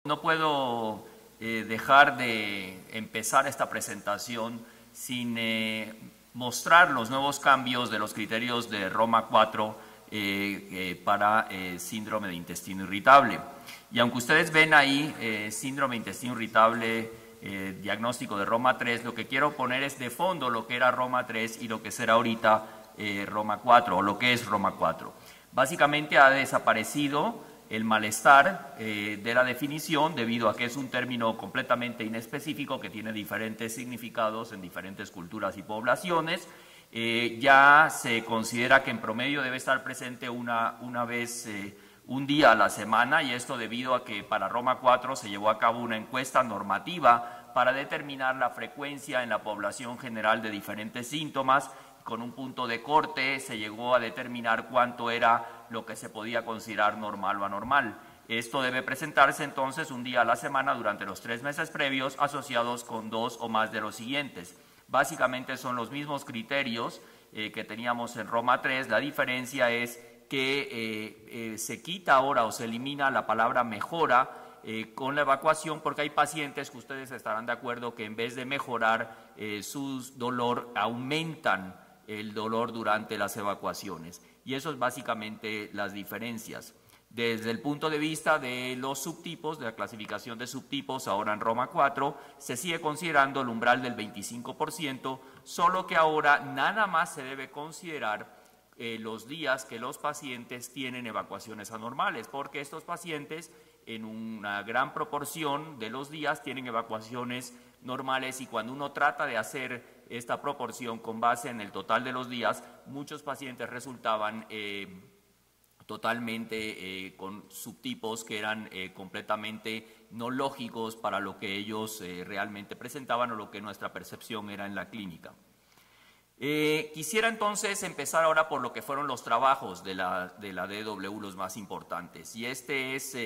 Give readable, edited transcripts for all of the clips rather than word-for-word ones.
No puedo dejar de empezar esta presentación sin mostrar los nuevos cambios de los criterios de Roma 4 para síndrome de intestino irritable. Y aunque ustedes ven ahí síndrome de intestino irritable, diagnóstico de Roma 3, lo que quiero poner es de fondo lo que era Roma 3 y lo que será ahorita Roma 4, o lo que es Roma 4. Básicamente ha desaparecido el malestar de la definición debido a que es un término completamente inespecífico que tiene diferentes significados en diferentes culturas y poblaciones. Ya se considera que en promedio debe estar presente una vez, un día a la semana, y esto debido a que para Roma 4 se llevó a cabo una encuesta normativa para determinar la frecuencia en la población general de diferentes síntomas. Con un punto de corte se llegó a determinar cuánto era lo que se podía considerar normal o anormal. Esto debe presentarse entonces un día a la semana durante los 3 meses previos, asociados con 2 o más de los siguientes. Básicamente son los mismos criterios que teníamos en Roma 3, la diferencia es que se quita ahora o se elimina la palabra mejora con la evacuación, porque hay pacientes que ustedes estarán de acuerdo que en vez de mejorar su dolor, aumentan el dolor durante las evacuaciones. Y eso es básicamente las diferencias. Desde el punto de vista de los subtipos, de la clasificación de subtipos, ahora en Roma 4, se sigue considerando el umbral del 25%, solo que ahora nada más se debe considerar los días que los pacientes tienen evacuaciones anormales, porque estos pacientes en una gran proporción de los días tienen evacuaciones normales, y cuando uno trata de hacer esta proporción con base en el total de los días, muchos pacientes resultaban totalmente con subtipos que eran completamente no lógicos para lo que ellos realmente presentaban o lo que nuestra percepción era en la clínica. Quisiera entonces empezar ahora por lo que fueron los trabajos de la DW, los más importantes, y este es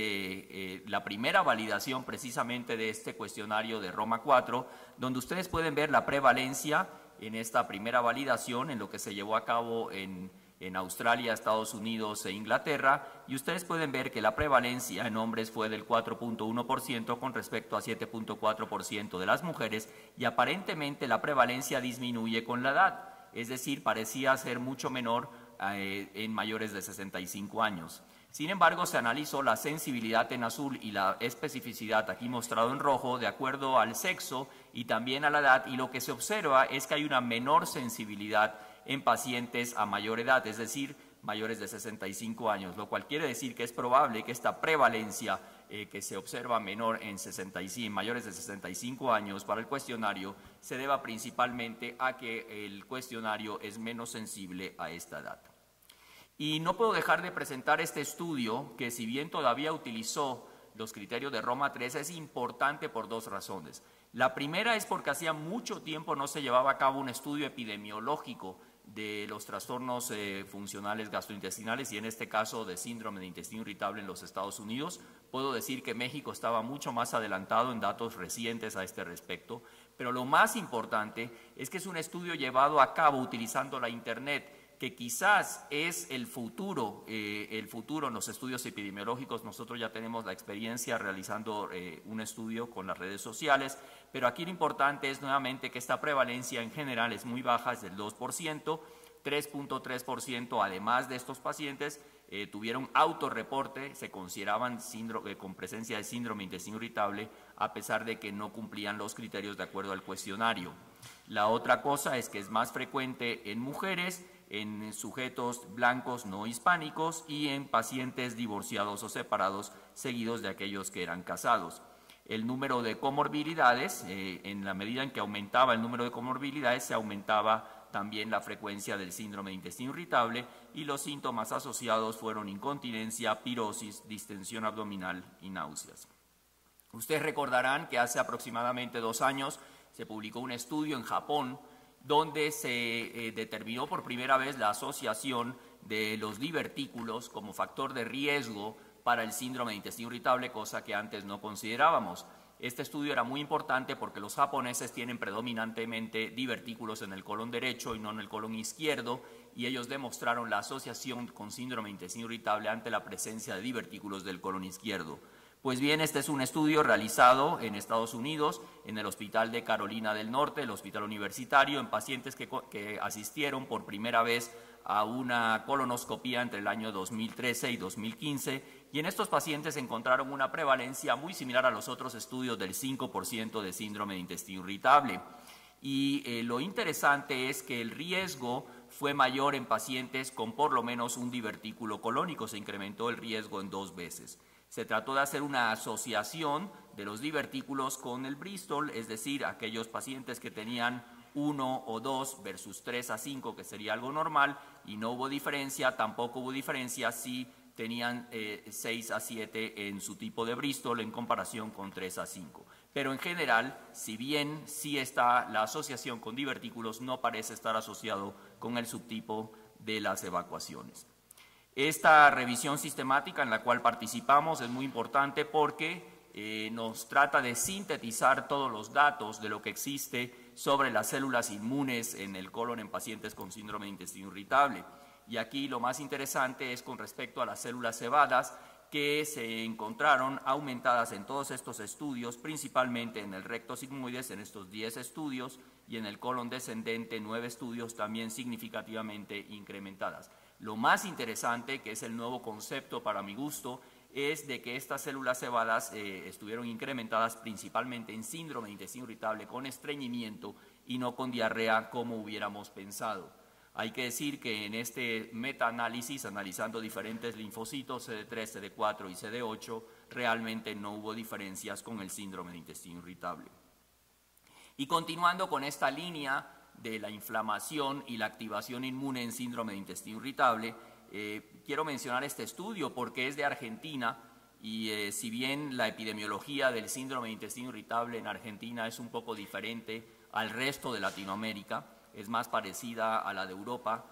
la primera validación precisamente de este cuestionario de Roma 4, donde ustedes pueden ver la prevalencia en esta primera validación, en lo que se llevó a cabo en Australia, Estados Unidos e Inglaterra, y ustedes pueden ver que la prevalencia en hombres fue del 4.1% con respecto a 7.4% de las mujeres, y aparentemente la prevalencia disminuye con la edad, es decir, parecía ser mucho menor en mayores de 65 años. Sin embargo, se analizó la sensibilidad en azul y la especificidad, aquí mostrado en rojo, de acuerdo al sexo y también a la edad, y lo que se observa es que hay una menor sensibilidad en pacientes a mayor edad, es decir, mayores de 65 años, lo cual quiere decir que es probable que esta prevalencia que se observa menor en mayores de 65 años para el cuestionario se deba principalmente a que el cuestionario es menos sensible a esta edad. Y no puedo dejar de presentar este estudio que, si bien todavía utilizó los criterios de Roma 3, es importante por 2 razones. La primera es porque hacía mucho tiempo no se llevaba a cabo un estudio epidemiológico de los trastornos funcionales gastrointestinales, y en este caso de síndrome de intestino irritable en los Estados Unidos. Puedo decir que México estaba mucho más adelantado en datos recientes a este respecto, pero lo más importante es que es un estudio llevado a cabo utilizando la Internet, que quizás es el futuro en los estudios epidemiológicos. Nosotros ya tenemos la experiencia realizando un estudio con las redes sociales, pero aquí lo importante es nuevamente que esta prevalencia en general es muy baja, es del 2%, 3.3% además de estos pacientes tuvieron autorreporte, se consideraban con presencia de síndrome de intestino irritable, a pesar de que no cumplían los criterios de acuerdo al cuestionario. La otra cosa es que es más frecuente en mujeres, en sujetos blancos no hispánicos y en pacientes divorciados o separados, seguidos de aquellos que eran casados. El número de comorbilidades, en la medida en que aumentaba el número de comorbilidades, se aumentaba también la frecuencia del síndrome de intestino irritable, y los síntomas asociados fueron incontinencia, pirosis, distensión abdominal y náuseas. Ustedes recordarán que hace aproximadamente 2 años se publicó un estudio en Japón donde se determinó por primera vez la asociación de los divertículos como factor de riesgo para el síndrome de intestino irritable, cosa que antes no considerábamos. Este estudio era muy importante porque los japoneses tienen predominantemente divertículos en el colon derecho y no en el colon izquierdo, y ellos demostraron la asociación con síndrome de intestino irritable ante la presencia de divertículos del colon izquierdo. Pues bien, este es un estudio realizado en Estados Unidos, en el Hospital de Carolina del Norte, el hospital universitario, en pacientes que asistieron por primera vez a una colonoscopía entre el año 2013 y 2015, y en estos pacientes encontraron una prevalencia muy similar a los otros estudios del 5% de síndrome de intestino irritable. Y lo interesante es que el riesgo fue mayor en pacientes con por lo menos un divertículo colónico, se incrementó el riesgo en 2 veces. Se trató de hacer una asociación de los divertículos con el Bristol, es decir, aquellos pacientes que tenían 1 o 2 versus 3 a 5, que sería algo normal, y no hubo diferencia, tampoco hubo diferencia si tenían 6 a 7 en su tipo de Bristol en comparación con 3 a 5. Pero en general, si bien sí está la asociación con divertículos, no parece estar asociado con el subtipo de las evacuaciones. Esta revisión sistemática en la cual participamos es muy importante porque nos trata de sintetizar todos los datos de lo que existe sobre las células inmunes en el colon en pacientes con síndrome de intestino irritable. Y aquí lo más interesante es con respecto a las células cebadas, que se encontraron aumentadas en todos estos estudios, principalmente en el recto sigmoides, en estos 10 estudios, y en el colon descendente, 9 estudios también significativamente incrementadas. Lo más interesante, que es el nuevo concepto para mi gusto, es de que estas células cebadas estuvieron incrementadas principalmente en síndrome de intestino irritable con estreñimiento y no con diarrea como hubiéramos pensado. Hay que decir que en este metaanálisis, analizando diferentes linfocitos CD3, CD4 y CD8, realmente no hubo diferencias con el síndrome de intestino irritable. Y continuando con esta línea de la inflamación y la activación inmune en síndrome de intestino irritable, quiero mencionar este estudio porque es de Argentina y si bien la epidemiología del síndrome de intestino irritable en Argentina es un poco diferente al resto de Latinoamérica, es más parecida a la de Europa,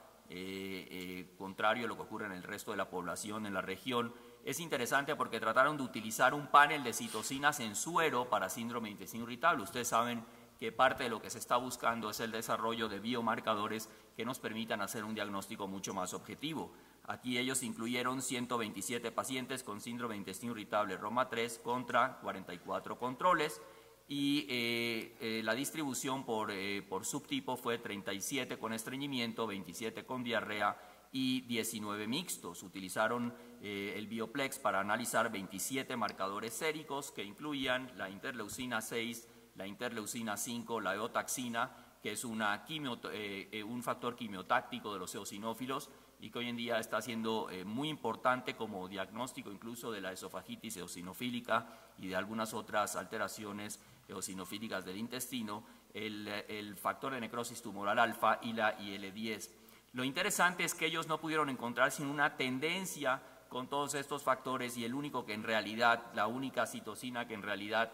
contrario a lo que ocurre en el resto de la población en la región. Es interesante porque trataron de utilizar un panel de citocinas en suero para síndrome de intestino irritable. Ustedes saben que parte de lo que se está buscando es el desarrollo de biomarcadores que nos permitan hacer un diagnóstico mucho más objetivo. Aquí ellos incluyeron 127 pacientes con síndrome de intestino irritable Roma 3 contra 44 controles y la distribución por subtipo fue 37 con estreñimiento, 27 con diarrea y 19 mixtos. Utilizaron el Bioplex para analizar 27 marcadores séricos que incluían la interleucina 6, la interleucina 5, la eotaxina, que es un factor quimiotáctico de los eosinófilos y que hoy en día está siendo muy importante como diagnóstico incluso de la esofagitis eosinofílica y de algunas otras alteraciones eosinofílicas del intestino, el factor de necrosis tumoral alfa y la IL-10. Lo interesante es que ellos no pudieron encontrar sino una tendencia con todos estos factores y el único que en realidad, la única citocina que en realidad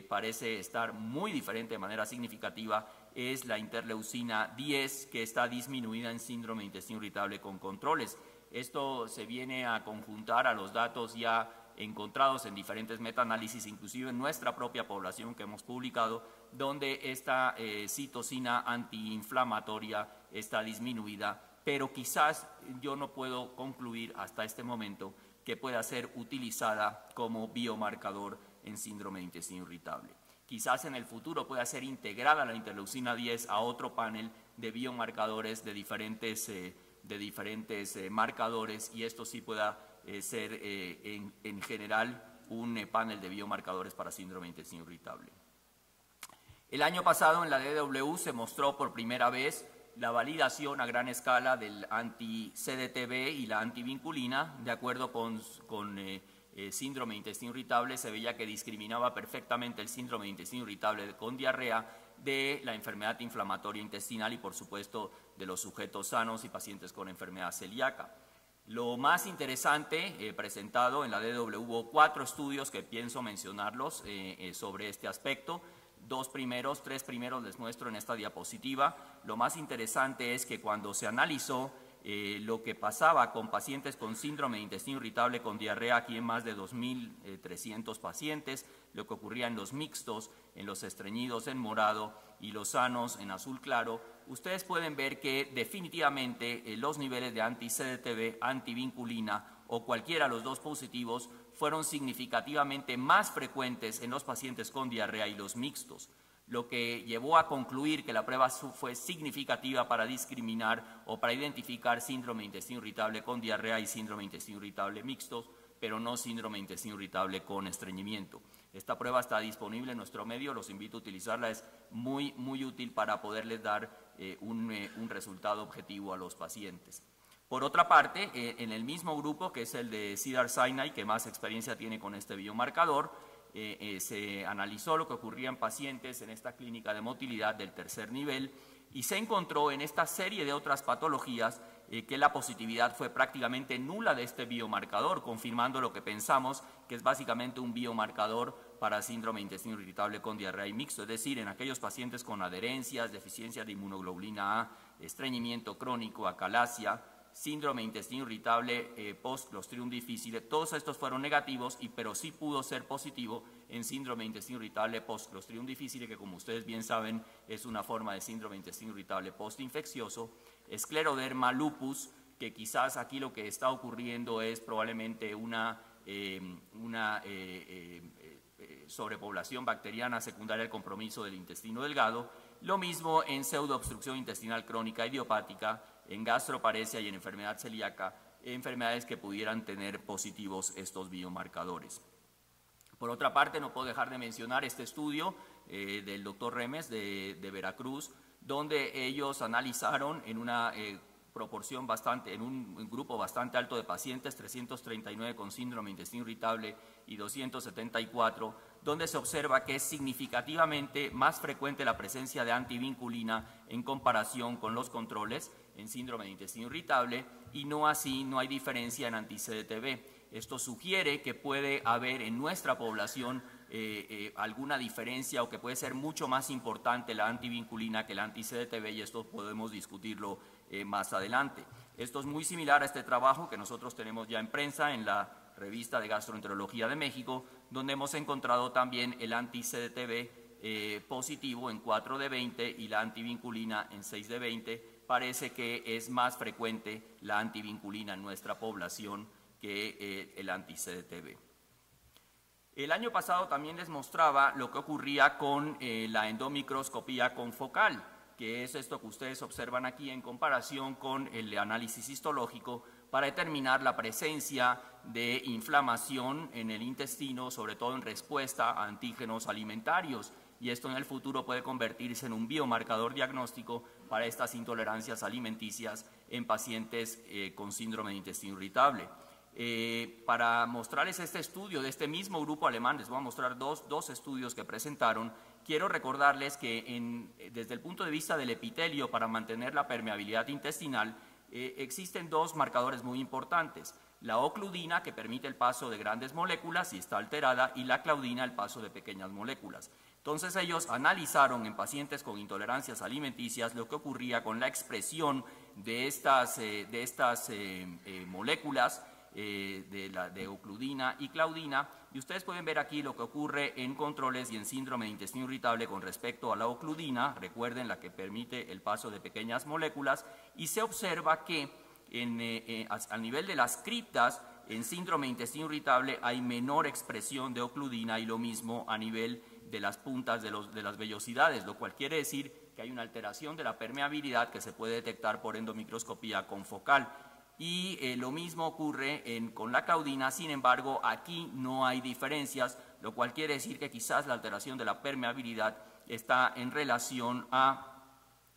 parece estar muy diferente de manera significativa es la interleucina 10 que está disminuida en síndrome de intestino irritable con controles. Esto se viene a conjuntar a los datos ya encontrados en diferentes metaanálisis, inclusive en nuestra propia población que hemos publicado, donde esta citocina antiinflamatoria está disminuida, pero quizás yo no puedo concluir hasta este momento que pueda ser utilizada como biomarcador en síndrome de intestino irritable. Quizás en el futuro pueda ser integrada la interleucina 10 a otro panel de biomarcadores de diferentes marcadores y esto sí pueda ser en general un panel de biomarcadores para síndrome de intestino irritable. El año pasado en la DW se mostró por primera vez la validación a gran escala del anti-CDTB y la antivinculina, de acuerdo con síndrome de intestino irritable, se veía que discriminaba perfectamente el síndrome de intestino irritable con diarrea de la enfermedad inflamatoria intestinal y por supuesto de los sujetos sanos y pacientes con enfermedad celíaca. Lo más interesante presentado en la DW hubo 4 estudios que pienso mencionarlos sobre este aspecto. 3 primeros les muestro en esta diapositiva. Lo más interesante es que cuando se analizó lo que pasaba con pacientes con síndrome de intestino irritable con diarrea, aquí en más de 2.300 pacientes, lo que ocurría en los mixtos, en los estreñidos en morado y los sanos en azul claro, ustedes pueden ver que definitivamente los niveles de anti-CDTB, antivinculina o cualquiera de los dos positivos fueron significativamente más frecuentes en los pacientes con diarrea y los mixtos, lo que llevó a concluir que la prueba fue significativa para discriminar o para identificar síndrome de intestino irritable con diarrea y síndrome de intestino irritable mixtos, pero no síndrome de intestino irritable con estreñimiento. Esta prueba está disponible en nuestro medio, los invito a utilizarla, es muy útil para poderles dar un resultado objetivo a los pacientes. Por otra parte, en el mismo grupo, que es el de Cedars-Sinai, que más experiencia tiene con este biomarcador, se analizó lo que ocurría en pacientes en esta clínica de motilidad del tercer nivel y se encontró en esta serie de otras patologías que la positividad fue prácticamente nula de este biomarcador, confirmando lo que pensamos, que es básicamente un biomarcador para síndrome de intestino irritable con diarrea y mixto, es decir, en aquellos pacientes con adherencias, deficiencia de inmunoglobulina A, estreñimiento crónico, acalasia, síndrome de intestino irritable post-Clostridium difficile, todos estos fueron negativos, pero sí pudo ser positivo en síndrome de intestino irritable post-Clostridium difficile, que como ustedes bien saben es una forma de síndrome de intestino irritable post-infeccioso, escleroderma, lupus, que quizás aquí lo que está ocurriendo es probablemente una sobrepoblación bacteriana secundaria al compromiso del intestino delgado, lo mismo en pseudoobstrucción intestinal crónica idiopática, en gastroparesia y en enfermedad celíaca, enfermedades que pudieran tener positivos estos biomarcadores. Por otra parte, no puedo dejar de mencionar este estudio del doctor Remes de Veracruz, donde ellos analizaron en una proporción en un grupo bastante alto de pacientes, 339 con síndrome de intestino irritable y 274, donde se observa que es significativamente más frecuente la presencia de antivinculina en comparación con los controles en síndrome de intestino irritable y no hay diferencia en anti-CDTB. Esto sugiere que puede haber en nuestra población alguna diferencia o que puede ser mucho más importante la antivinculina que la anti-CDTB y esto podemos discutirlo más adelante. Esto es muy similar a este trabajo que nosotros tenemos ya en prensa en la Revista de Gastroenterología de México, donde hemos encontrado también el anti-CDTB positivo en 4 de 20 y la antivinculina en 6 de 20. Parece que es más frecuente la antivinculina en nuestra población que el anti-CDTB. El año pasado también les mostraba lo que ocurría con la endomicroscopía confocal, que es esto que ustedes observan aquí en comparación con el análisis histológico para determinar la presencia de inflamación en el intestino, sobre todo en respuesta a antígenos alimentarios. Y esto en el futuro puede convertirse en un biomarcador diagnóstico para estas intolerancias alimenticias en pacientes con síndrome de intestino irritable. Para mostrarles este estudio de este mismo grupo alemán, les voy a mostrar dos estudios que presentaron. Quiero recordarles que desde el punto de vista del epitelio, para mantener la permeabilidad intestinal, existen dos marcadores muy importantes. La ocludina, que permite el paso de grandes moléculas si está alterada, y la claudina, el paso de pequeñas moléculas. Entonces ellos analizaron en pacientes con intolerancias alimenticias lo que ocurría con la expresión de estas moléculas de ocludina y claudina, y ustedes pueden ver aquí lo que ocurre en controles y en síndrome de intestino irritable con respecto a la ocludina, recuerden la que permite el paso de pequeñas moléculas, y se observa que a nivel de las criptas en síndrome de intestino irritable hay menor expresión de ocludina y lo mismo a nivel de las puntas de las vellosidades, lo cual quiere decir que hay una alteración de la permeabilidad que se puede detectar por endomicroscopía confocal. Y lo mismo ocurre con la claudina, sin embargo, aquí no hay diferencias, lo cual quiere decir que quizás la alteración de la permeabilidad está en relación a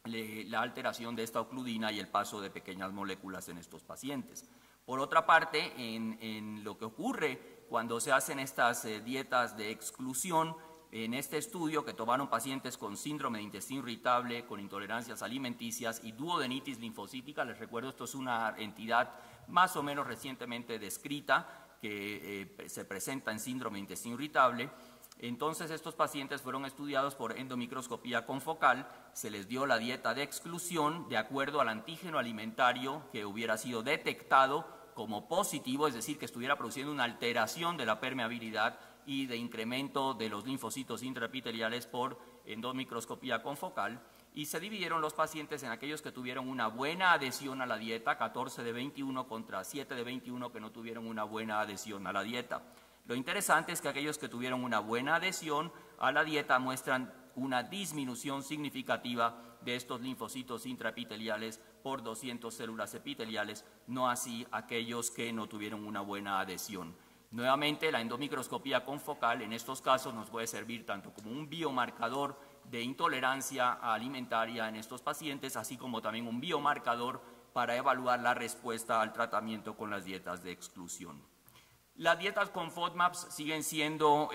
la alteración de esta ocludina y el paso de pequeñas moléculas en estos pacientes. Por otra parte, en lo que ocurre cuando se hacen estas dietas de exclusión, en este estudio que tomaron pacientes con síndrome de intestino irritable, con intolerancias alimenticias y duodenitis linfocítica, les recuerdo, esto es una entidad más o menos recientemente descrita que se presenta en síndrome de intestino irritable. Entonces estos pacientes fueron estudiados por endomicroscopía confocal, se les dio la dieta de exclusión de acuerdo al antígeno alimentario que hubiera sido detectado como positivo, es decir, que estuviera produciendo una alteración de la permeabilidad y de incremento de los linfocitos intraepiteliales por endomicroscopía confocal. y se dividieron los pacientes en aquellos que tuvieron una buena adhesión a la dieta, 14 de 21 contra 7 de 21 que no tuvieron una buena adhesión a la dieta. Lo interesante es que aquellos que tuvieron una buena adhesión a la dieta muestran una disminución significativa de estos linfocitos intraepiteliales por 200 células epiteliales, no así aquellos que no tuvieron una buena adhesión. Nuevamente, la endomicroscopía confocal en estos casos nos puede servir tanto como un biomarcador de intolerancia alimentaria en estos pacientes, así como también un biomarcador para evaluar la respuesta al tratamiento con las dietas de exclusión. Las dietas con FODMAPs siguen siendo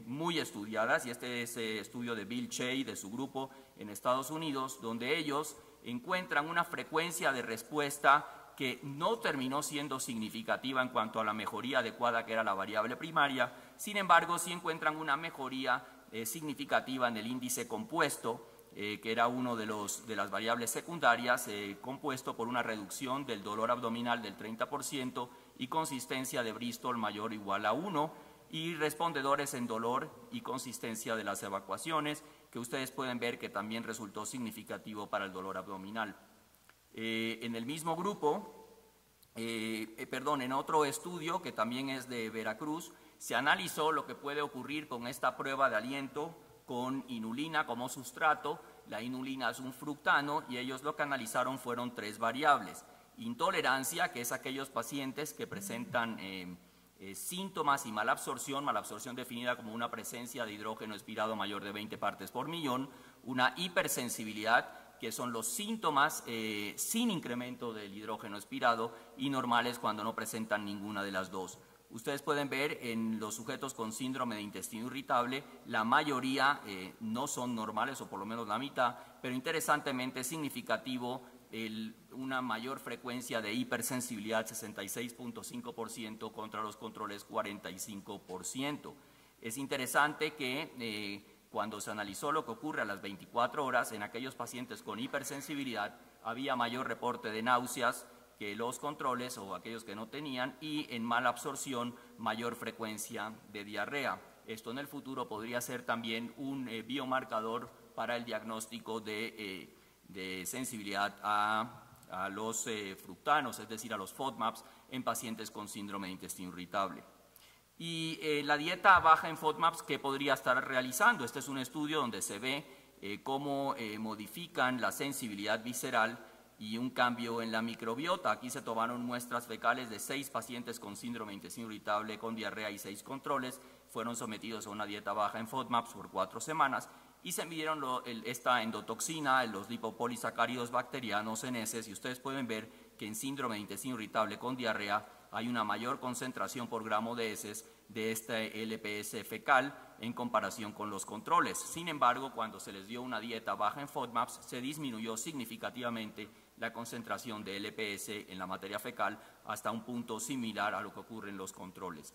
muy estudiadas, y este es estudio de Bill Shea de su grupo en Estados Unidos, donde ellos encuentran una frecuencia de respuesta que no terminó siendo significativa en cuanto a la mejoría adecuada que era la variable primaria. Sin embargo, sí encuentran una mejoría significativa en el índice compuesto, que era uno de las variables secundarias, compuesto por una reducción del dolor abdominal del 30% y consistencia de Bristol mayor o igual a 1, y respondedores en dolor y consistencia de las evacuaciones, que ustedes pueden ver que también resultó significativo para el dolor abdominal. En el mismo grupo, en otro estudio que también es de Veracruz, se analizó lo que puede ocurrir con esta prueba de aliento con inulina como sustrato. La inulina es un fructano y ellos lo que analizaron fueron 3 variables. Intolerancia, que es aquellos pacientes que presentan síntomas y malabsorción definida como una presencia de hidrógeno expirado mayor de 20 partes por millón, una hipersensibilidad, que son los síntomas sin incremento del hidrógeno expirado, y normales cuando no presentan ninguna de las dos. Ustedes pueden ver en los sujetos con síndrome de intestino irritable, la mayoría no son normales, o por lo menos la mitad, pero interesantemente es significativo una mayor frecuencia de hipersensibilidad, 66.5% contra los controles 45%. Es interesante que cuando se analizó lo que ocurre a las 24 horas, en aquellos pacientes con hipersensibilidad había mayor reporte de náuseas que los controles o aquellos que no tenían, y en mala absorción mayor frecuencia de diarrea. Esto en el futuro podría ser también un biomarcador para el diagnóstico de sensibilidad a los fructanos, es decir, a los FODMAPs en pacientes con síndrome de intestino irritable. Y la dieta baja en FODMAPs, ¿qué podría estar realizando? Este es un estudio donde se ve cómo modifican la sensibilidad visceral y un cambio en la microbiota. Aquí se tomaron muestras fecales de 6 pacientes con síndrome de intestino irritable con diarrea y 6 controles. Fueron sometidos a una dieta baja en FODMAPs por 4 semanas y se midieron esta endotoxina, los lipopolisacáridos bacterianos en heces, y ustedes pueden ver que en síndrome de intestino irritable con diarrea hay una mayor concentración por gramo de heces de este LPS fecal en comparación con los controles. Sin embargo, cuando se les dio una dieta baja en FODMAPs, se disminuyó significativamente la concentración de LPS en la materia fecal hasta un punto similar a lo que ocurre en los controles.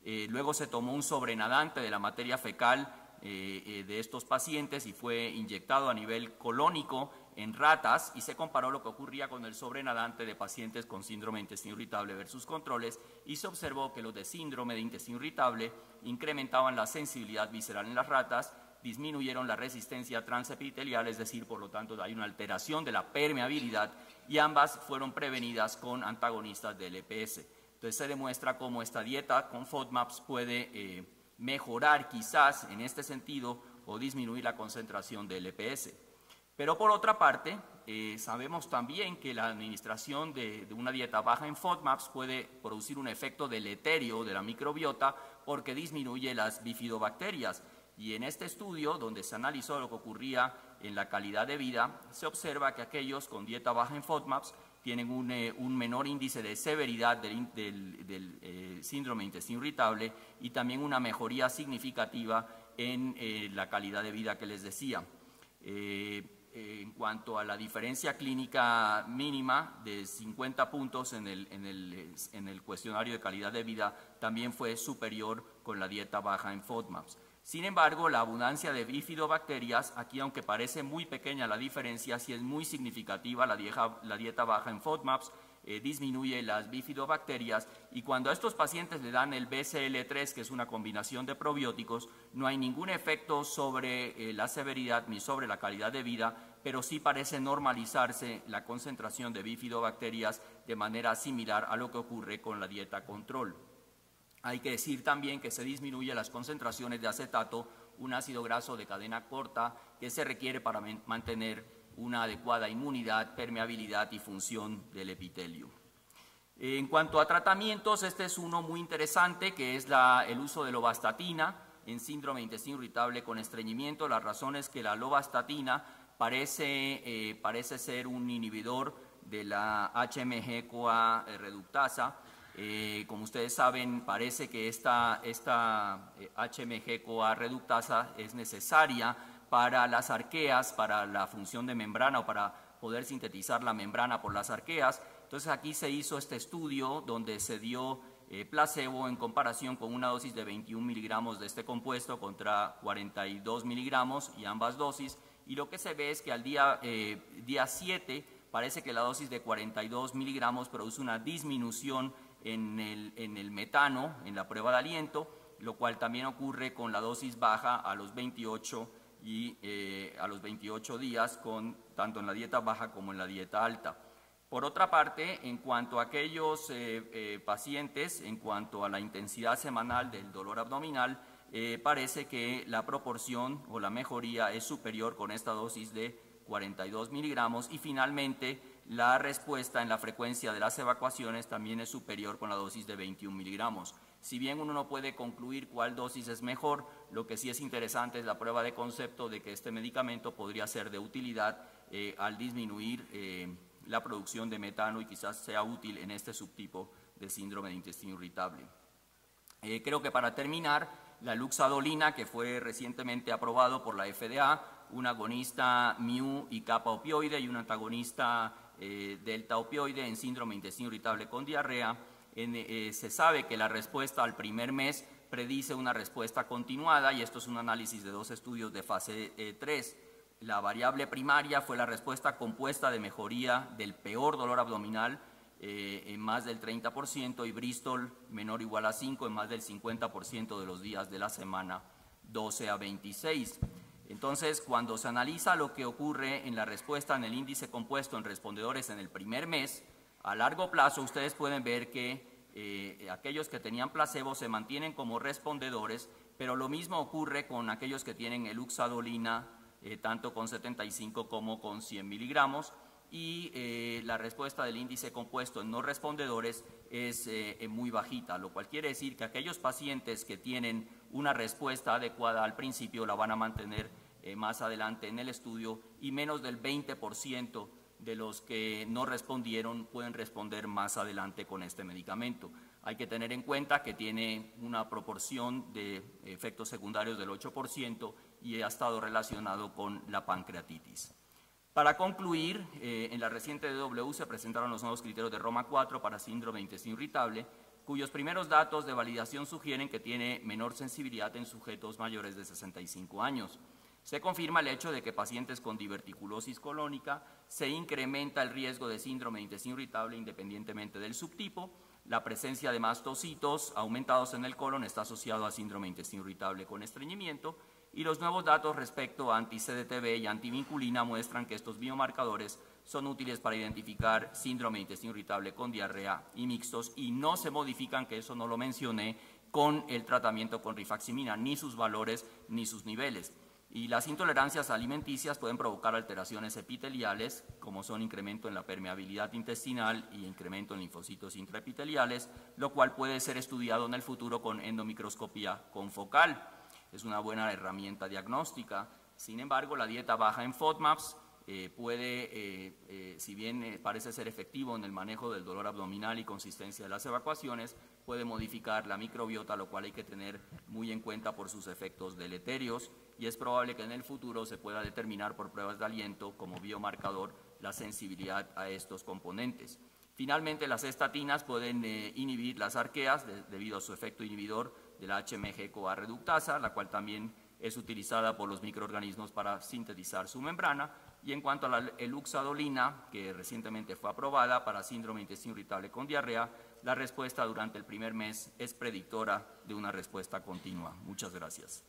Luego se tomó un sobrenadante de la materia fecal de estos pacientes y fue inyectado a nivel colónico en ratas, y se comparó lo que ocurría con el sobrenadante de pacientes con síndrome de intestino irritable versus controles, y se observó que los de síndrome de intestino irritable incrementaban la sensibilidad visceral en las ratas, disminuyeron la resistencia transepitelial, es decir, por lo tanto hay una alteración de la permeabilidad, y ambas fueron prevenidas con antagonistas del LPS. Entonces se demuestra cómo esta dieta con FODMAPs puede mejorar quizás en este sentido o disminuir la concentración de LPS. Pero por otra parte, sabemos también que la administración de una dieta baja en FODMAPs puede producir un efecto deleterio de la microbiota porque disminuye las bifidobacterias. Y en este estudio, donde se analizó lo que ocurría en la calidad de vida, se observa que aquellos con dieta baja en FODMAPs tienen un menor índice de severidad del síndrome de intestino irritable, y también una mejoría significativa en la calidad de vida que les decía. En cuanto a la diferencia clínica mínima de 50 puntos en el cuestionario de calidad de vida, también fue superior con la dieta baja en FODMAPs. Sin embargo, la abundancia de bifidobacterias, aquí aunque parece muy pequeña la diferencia, sí es muy significativa. La dieta baja en FODMAPs disminuye las bifidobacterias, y cuando a estos pacientes le dan el BCL3, que es una combinación de probióticos, no hay ningún efecto sobre la severidad ni sobre la calidad de vida, pero sí parece normalizarse la concentración de bifidobacterias de manera similar a lo que ocurre con la dieta control. Hay que decir también que se disminuye las concentraciones de acetato, un ácido graso de cadena corta que se requiere para mantener una adecuada inmunidad, permeabilidad y función del epitelio. En cuanto a tratamientos, este es uno muy interesante, que es el uso de lovastatina en síndrome de intestino irritable con estreñimiento. La razón es que la lovastatina parece ser un inhibidor de la HMG-CoA reductasa. Como ustedes saben, parece que esta HMG-CoA reductasa es necesaria para las arqueas, para la función de membrana o para poder sintetizar la membrana por las arqueas. Entonces aquí se hizo este estudio donde se dio placebo en comparación con una dosis de 21 miligramos de este compuesto contra 42 miligramos y ambas dosis, y lo que se ve es que al día 7 parece que la dosis de 42 miligramos produce una disminución en el metano, en la prueba de aliento, lo cual también ocurre con la dosis baja a los 28 días, tanto en la dieta baja como en la dieta alta. Por otra parte, en cuanto a aquellos pacientes, en cuanto a la intensidad semanal del dolor abdominal, parece que la proporción o la mejoría es superior con esta dosis de 42 miligramos, y finalmente la respuesta en la frecuencia de las evacuaciones también es superior con la dosis de 21 miligramos. Si bien uno no puede concluir cuál dosis es mejor, lo que sí es interesante es la prueba de concepto de que este medicamento podría ser de utilidad al disminuir la producción de metano y quizás sea útil en este subtipo de síndrome de intestino irritable. Creo que para terminar, la luxadolina, que fue recientemente aprobado por la FDA, un agonista mu y kappa opioide y un antagonista delta opioide en síndrome de intestino irritable con diarrea, se sabe que la respuesta al primer mes predice una respuesta continuada, y esto es un análisis de 2 estudios de fase 3. La variable primaria fue la respuesta compuesta de mejoría del peor dolor abdominal en más del 30%, y Bristol menor o igual a 5 en más del 50% de los días de la semana 12 a 26. Entonces, cuando se analiza lo que ocurre en la respuesta en el índice compuesto en respondedores en el primer mes, a largo plazo ustedes pueden ver que aquellos que tenían placebo se mantienen como respondedores, pero lo mismo ocurre con aquellos que tienen eluxadolina, tanto con 75 como con 100 miligramos, y la respuesta del índice compuesto en no respondedores es muy bajita, lo cual quiere decir que aquellos pacientes que tienen una respuesta adecuada al principio la van a mantener más adelante en el estudio, y menos del 20% de los que no respondieron pueden responder más adelante con este medicamento. Hay que tener en cuenta que tiene una proporción de efectos secundarios del 8% y ha estado relacionado con la pancreatitis. Para concluir, en la reciente DW se presentaron los nuevos criterios de Roma 4 para síndrome de intestino irritable, cuyos primeros datos de validación sugieren que tiene menor sensibilidad en sujetos mayores de 65 años. Se confirma el hecho de que pacientes con diverticulosis colónica se incrementa el riesgo de síndrome de intestino irritable independientemente del subtipo. La presencia de mastocitos aumentados en el colon está asociado a síndrome de intestino irritable con estreñimiento, y los nuevos datos respecto a anti-CDTB y antivinculina muestran que estos biomarcadores son útiles para identificar síndrome de intestino irritable con diarrea y mixtos, y no se modifican, que eso no lo mencioné, con el tratamiento con rifaximina, ni sus valores ni sus niveles. Y las intolerancias alimenticias pueden provocar alteraciones epiteliales, como son incremento en la permeabilidad intestinal y incremento en linfocitos intraepiteliales, lo cual puede ser estudiado en el futuro con endomicroscopía confocal. Es una buena herramienta diagnóstica. Sin embargo, la dieta baja en FODMAPs si bien parece ser efectivo en el manejo del dolor abdominal y consistencia de las evacuaciones, puede modificar la microbiota, lo cual hay que tener muy en cuenta por sus efectos deleterios, y es probable que en el futuro se pueda determinar por pruebas de aliento como biomarcador la sensibilidad a estos componentes. Finalmente, las estatinas pueden inhibir las arqueas debido a su efecto inhibidor de la HMG-CoA reductasa, la cual también es utilizada por los microorganismos para sintetizar su membrana. Y en cuanto a la eluxadolina, que recientemente fue aprobada para síndrome de intestino irritable con diarrea, la respuesta durante el primer mes es predictora de una respuesta continua. Muchas gracias.